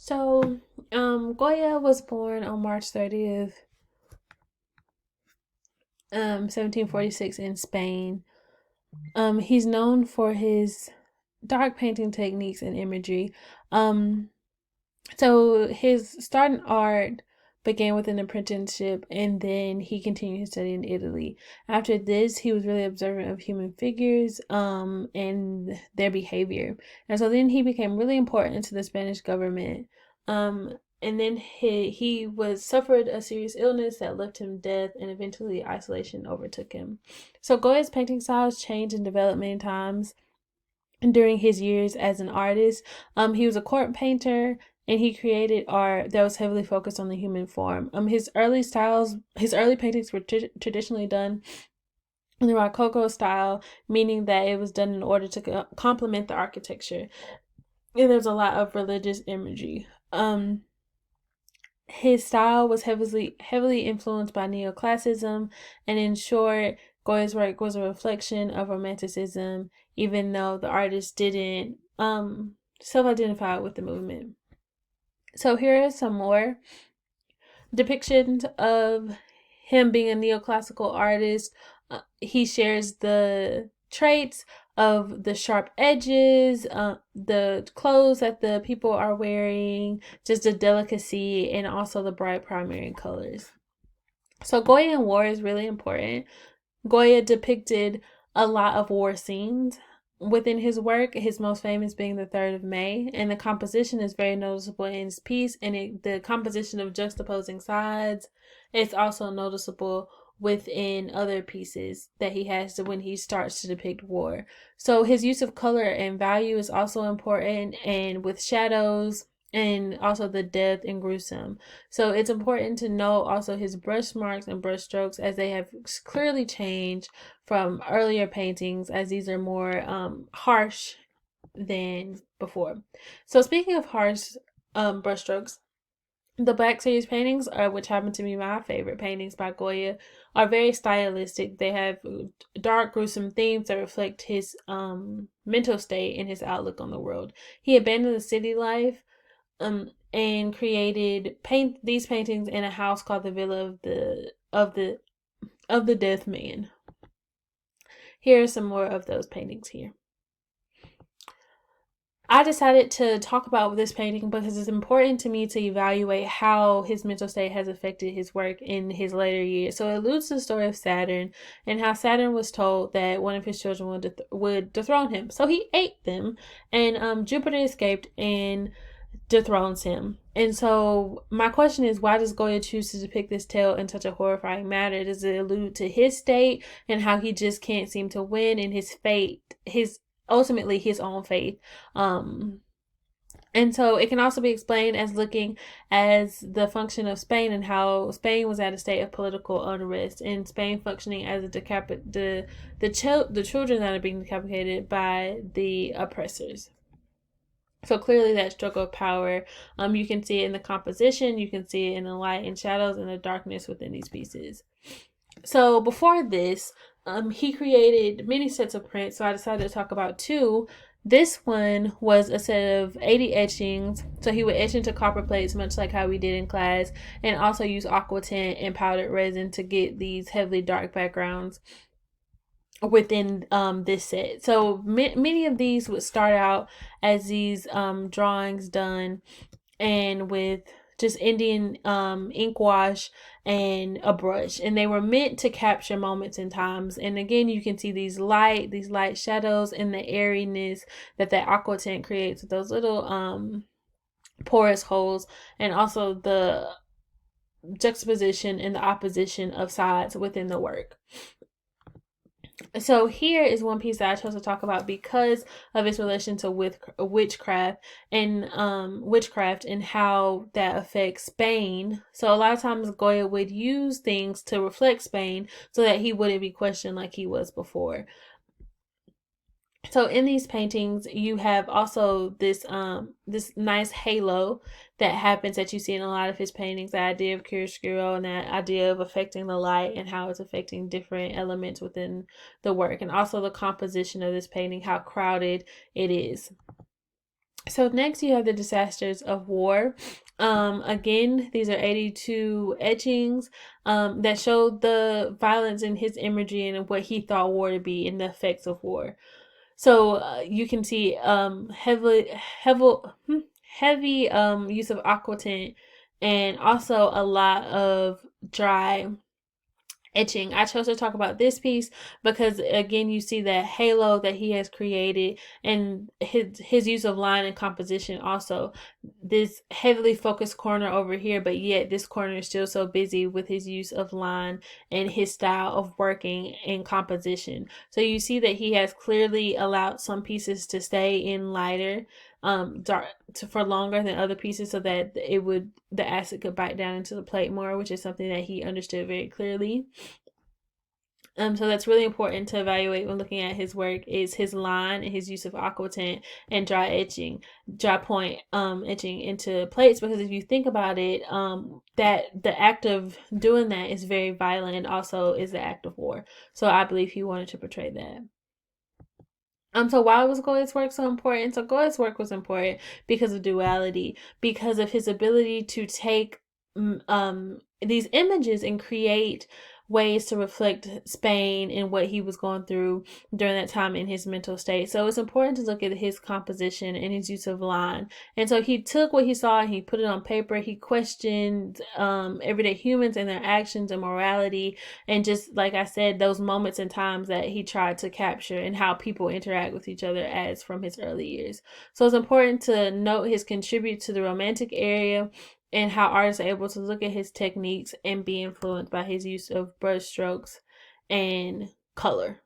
So, Goya was born on March 30th, 1746 in Spain. He's known for his dark painting techniques and imagery. Um, so his starting art began with an apprenticeship, and then he continued his study in Italy. After this, he was really observant of human figures, and their behavior. And so then he became really important to the Spanish government. And then he was suffered a serious illness that left him death, and eventually isolation overtook him. So Goya's painting styles changed and developed many times during his years as an artist. He was a court painter, and he created art that was heavily focused on the human form. His early paintings were traditionally done in the Rococo style, meaning that it was done in order to complement the architecture. And there's a lot of religious imagery. His style was heavily influenced by neoclassicism, and in short, Goya's work was a reflection of romanticism, even though the artist didn't self-identify with the movement. So here are some more depictions of him being a neoclassical artist. He shares the traits of the sharp edges, the clothes that the people are wearing, just the delicacy, and also the bright primary colors. So Goya and war is really important. Goya depicted a lot of war scenes within his work, his most famous being the 3rd of May, and the composition is very noticeable in his piece, and the composition of juxtaposing sides is also noticeable within other pieces that he has when he starts to depict war. So his use of color and value is also important, and with shadows and also the depth and gruesome. So it's important to note also his brush marks and brush strokes, as they have clearly changed from earlier paintings, as these are more harsh than before. So speaking of harsh brushstrokes, the Black Series paintings, which happen to be my favorite paintings by Goya, are very stylistic. They have dark, gruesome themes that reflect his mental state and his outlook on the world. He abandoned the city life and created these paintings in a house called the Villa of the Death Man. Here are some more of those paintings here. I decided to talk about this painting because it's important to me to evaluate how his mental state has affected his work in his later years. So it alludes to the story of Saturn and how Saturn was told that one of his children would dethrone him. So he ate them, and Jupiter escaped and dethrones him. And so my question is, why does Goya choose to depict this tale in such a horrifying manner? Does it allude to his state and how he just can't seem to win, and his fate, his ultimately his own faith? And so it can also be explained as looking as the function of Spain, and how Spain was at a state of political unrest, and Spain functioning as the children that are being decapitated by the oppressors. So clearly that struggle of power, you can see it in the composition, you can see it in the light and shadows and the darkness within these pieces. So before this, he created many sets of prints, so I decided to talk about two. This one was a set of 80 etchings, so he would etch into copper plates, much like how we did in class, and also use aqua tint and powdered resin to get these heavily dark backgrounds within this set. So many of these would start out as these drawings done and with just Indian ink wash and a brush, and they were meant to capture moments and times. And again, you can see these light shadows and the airiness that aqua tint creates with those little porous holes, and also the juxtaposition and the opposition of sides within the work. So here is one piece that I chose to talk about because of its relation to witchcraft and how that affects Spain. So a lot of times Goya would use things to reflect Spain so that he wouldn't be questioned like he was before. So in these paintings, you have also this nice halo that happens that you see in a lot of his paintings. The idea of chiaroscuro and that idea of affecting the light and how it's affecting different elements within the work, and also the composition of this painting, how crowded it is. So next you have the disasters of war. Again, these are 82 etchings that showed the violence in his imagery and what he thought war to be and the effects of war. So you can see heavy use of aquatint and also a lot of dry etching. I chose to talk about this piece because again you see that halo that he has created and his use of line and composition also. This heavily focused corner over here, but yet this corner is still so busy with his use of line and his style of working in composition. So you see that he has clearly allowed some pieces to stay in lighter dark for longer than other pieces so that the acid could bite down into the plate more, which is something that he understood very clearly. So that's really important to evaluate when looking at his work is his line and his use of aquatint and dry point etching into plates. Because if you think about it, that the act of doing that is very violent and also is the act of war. So I believe he wanted to portray that. So why was Goya's work so important? So Goya's work was important because of duality, because of his ability to take these images and create ways to reflect Spain and what he was going through during that time in his mental state. So it's important to look at his composition and his use of line. And so he took what he saw and he put it on paper. He questioned everyday humans and their actions and morality, and just like I said, those moments and times that he tried to capture and how people interact with each other as from his early years. So it's important to note his contribute to the romantic area and how artists are able to look at his techniques and be influenced by his use of brush strokes and color.